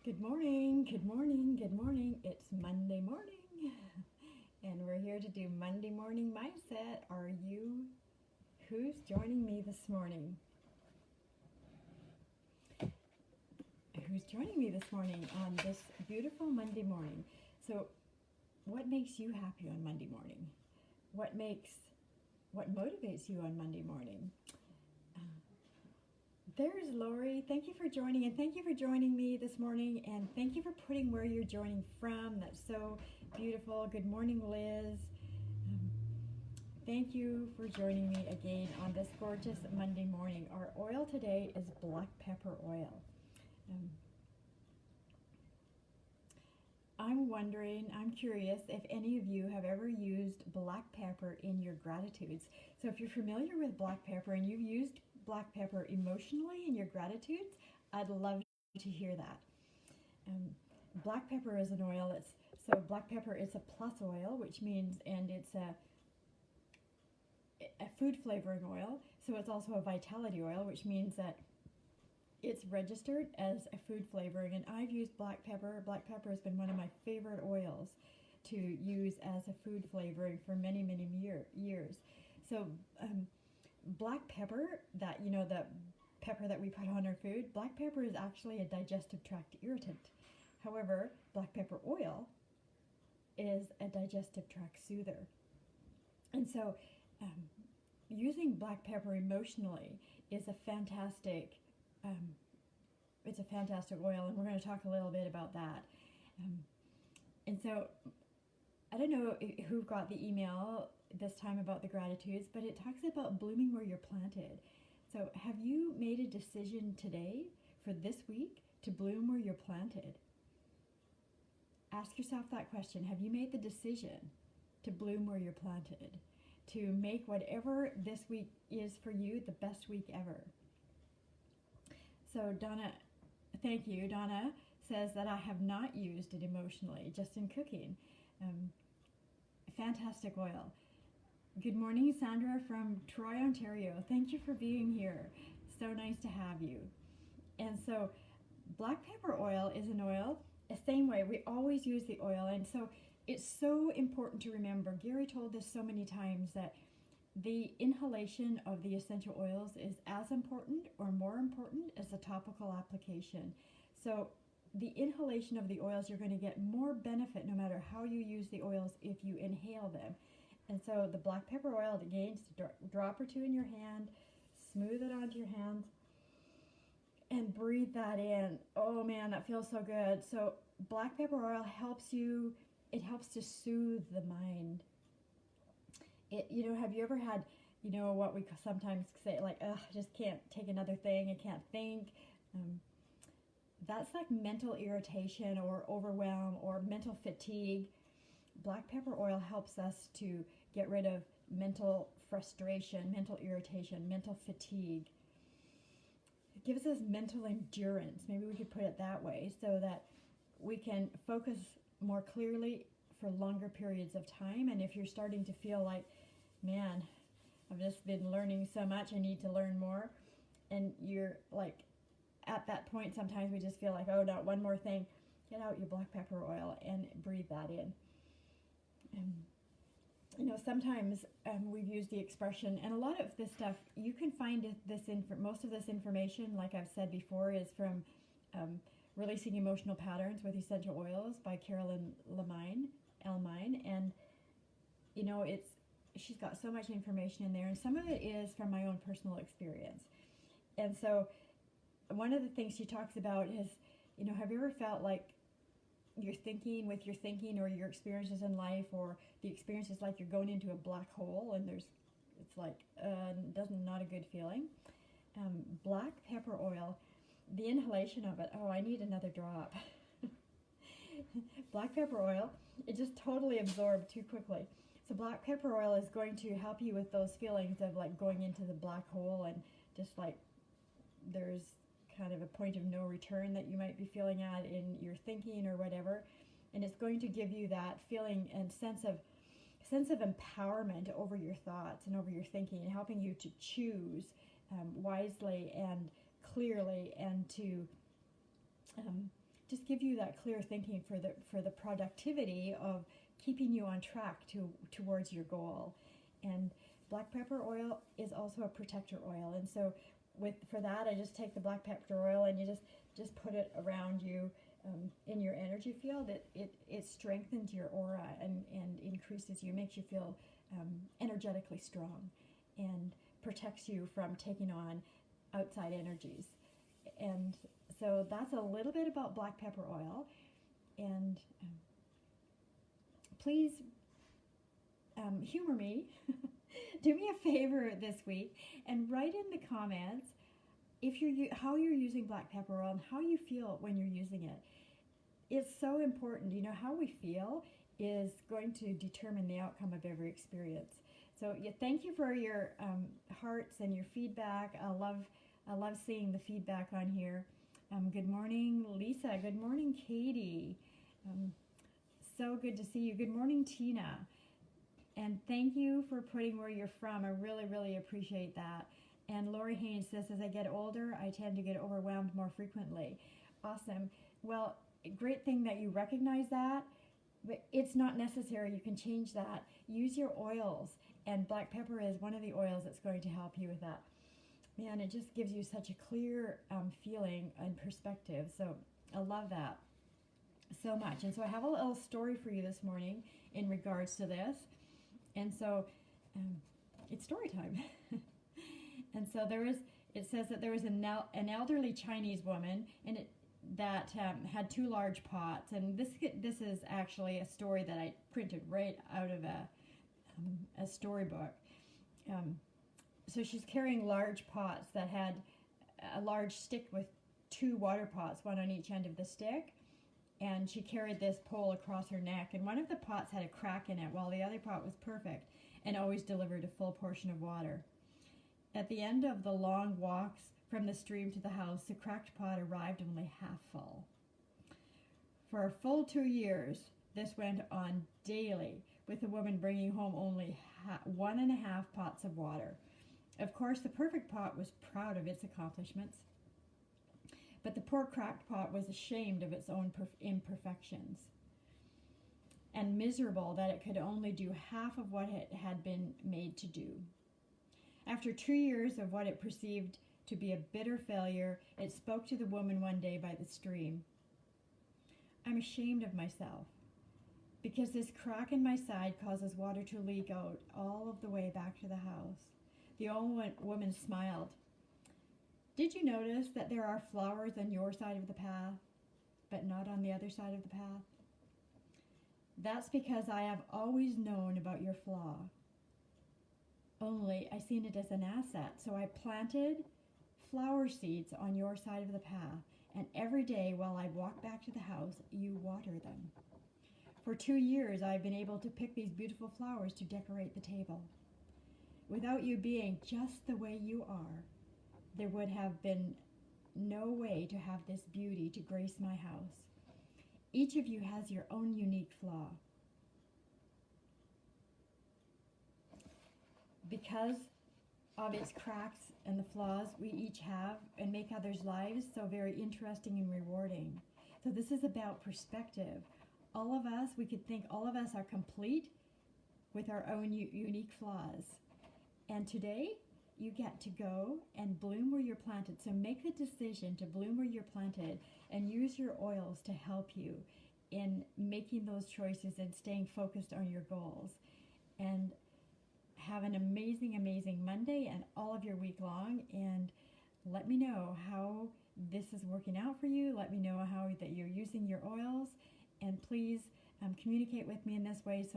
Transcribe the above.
Good morning, good morning, good morning. It's Monday morning, and we're here to do Monday Morning Mindset. Are you? Who's joining me this morning? Who's joining me this morning on this beautiful Monday morning? So, what makes you happy on Monday morning? What motivates you on Monday morning? There's Lori. Thank you for joining, and thank you for joining me this morning, and thank you for putting where you're joining from. That's so beautiful. Good morning, Liz. Um, Thank you for joining me again on this gorgeous Monday morning. Our oil today is black pepper oil. Um, I'm curious if any of you have ever used black pepper in your gratitudes. So if you're familiar with black pepper and you've used black pepper emotionally in your gratitudes, I'd love to hear that. Um, Black pepper is an oil. Black pepper is a plus oil, which means, and it's a food flavoring oil. So it's also a vitality oil, which means that it's registered as a food flavoring, and I've used black pepper. Black pepper has been one of my favorite oils to use as a food flavoring for many, many years. So, black pepper, the pepper that we put on our food, black pepper is actually a digestive tract irritant. However, black pepper oil is a digestive tract soother. And so, um, using black pepper emotionally is a fantastic it's a fantastic oil, and we're going to talk a little bit about that. And so, I don't know who got the email this time about the gratitudes, but it talks about blooming where you're planted. So, have you made a decision today for this week to bloom where you're planted? Ask yourself that question. Have you made the decision to bloom where you're planted? To make whatever this week is for you the best week ever? So Donna, thank you. Donna says that I have not used it emotionally, just in cooking. Fantastic oil. Good morning, Sandra from Troy, Ontario. Thank you for being here. So nice to have you. And so black pepper oil is an oil, the same way we always use the oil. And so it's so important to remember. Gary told us so many times that the inhalation of the essential oils is as important or more important as the topical application. So the inhalation of the oils, you're going to get more benefit no matter how you use the oils if you inhale them. And so the black pepper oil, again, just a drop or two in your hand, smooth it onto your hands, and breathe that in. Oh man, that feels so good. So black pepper oil helps to soothe the mind. Have you ever had, what we sometimes say, like, ugh, I just can't take another thing, I can't think. That's like mental irritation or overwhelm or mental fatigue. Black pepper oil helps us to get rid of mental frustration, mental irritation, mental fatigue. It gives us mental endurance, maybe we could put it that way, so that we can focus more clearly for longer periods of time. And if you're starting to feel like, man, I've just been learning so much, I need to learn more, and you're like at that point, sometimes we just feel like, oh no, one more thing, get out your black pepper oil and breathe that in. Sometimes we've used the expression, and a lot of this stuff you can find most of this information, like I've said before, is from Releasing Emotional Patterns with Essential Oils by Carolyn Elmine. And she's got so much information in there, and some of it is from my own personal experience. And so one of the things she talks about is, have you ever felt like you're thinking with your thinking or your experiences in life, or the experience is like you're going into a black hole, and it's like not a good feeling. Black pepper oil, the inhalation of it, oh, I need another drop. Black pepper oil, it just totally absorbed too quickly. So black pepper oil is going to help you with those feelings of like going into the black hole, and just like there's kind of a point of no return that you might be feeling at in your thinking or whatever. And it's going to give you that feeling and sense of empowerment over your thoughts and over your thinking, and helping you to choose wisely and clearly, and to just give you that clear thinking for the productivity of keeping you on track towards your goal. And black pepper oil is also a protector oil, and so for that, I just take the black pepper oil and you just put it around you in your energy field. It strengthens your aura and increases you, makes you feel energetically strong, and protects you from taking on outside energies. And so that's a little bit about black pepper oil. And please humor me. Do me a favor this week and write in the comments how you're using black pepper oil and how you feel when you're using it. It's so important. You know, how we feel is going to determine the outcome of every experience. So thank you for your hearts and your feedback. I love seeing the feedback on here. Good morning, Lisa. Good morning, Katie. So good to see you. Good morning, Tina. And thank you for putting where you're from. I really, really appreciate that. And Lori Haynes says, as I get older, I tend to get overwhelmed more frequently. Awesome. Well, great thing that you recognize that, but it's not necessary. You can change that. Use your oils, and black pepper is one of the oils that's going to help you with that. Man, it just gives you such a clear feeling and perspective. So I love that so much. And so I have a little story for you this morning in regards to this. And so it's story time. And so it says that there was an elderly Chinese woman that had 2 large pots. And this is actually a story that I printed right out of a storybook. So she's carrying large pots that had a large stick with 2 water pots, one on each end of the stick. And she carried this pole across her neck, and one of the pots had a crack in it, while the other pot was perfect and always delivered a full portion of water. At the end of the long walks from the stream to the house, the cracked pot arrived only half full. For a full 2 years, this went on daily, with the woman bringing home only 1.5 pots of water. Of course, the perfect pot was proud of its accomplishments, but the poor cracked pot was ashamed of its own imperfections and miserable that it could only do half of what it had been made to do. After 2 years of what it perceived to be a bitter failure, it spoke to the woman one day by the stream. I'm ashamed of myself because this crack in my side causes water to leak out all of the way back to the house. The old woman smiled. Did you notice that there are flowers on your side of the path, but not on the other side of the path? That's because I have always known about your flaw. Only I seen it as an asset, so I planted flower seeds on your side of the path, and every day while I walk back to the house, you water them. For 2 years, I've been able to pick these beautiful flowers to decorate the table. Without you being just the way you are, there would have been no way to have this beauty to grace my house. Each of you has your own unique flaw. Because of its cracks and the flaws we each have, and make others' lives so very interesting and rewarding. So this is about perspective. All of us, we could think all of us are complete with our own unique flaws. And today, you get to go and bloom where you're planted. So make the decision to bloom where you're planted and use your oils to help you in making those choices and staying focused on your goals. And have an amazing, amazing Monday and all of your week long. And let me know how this is working out for you. Let me know how that you're using your oils. And please communicate with me in this way so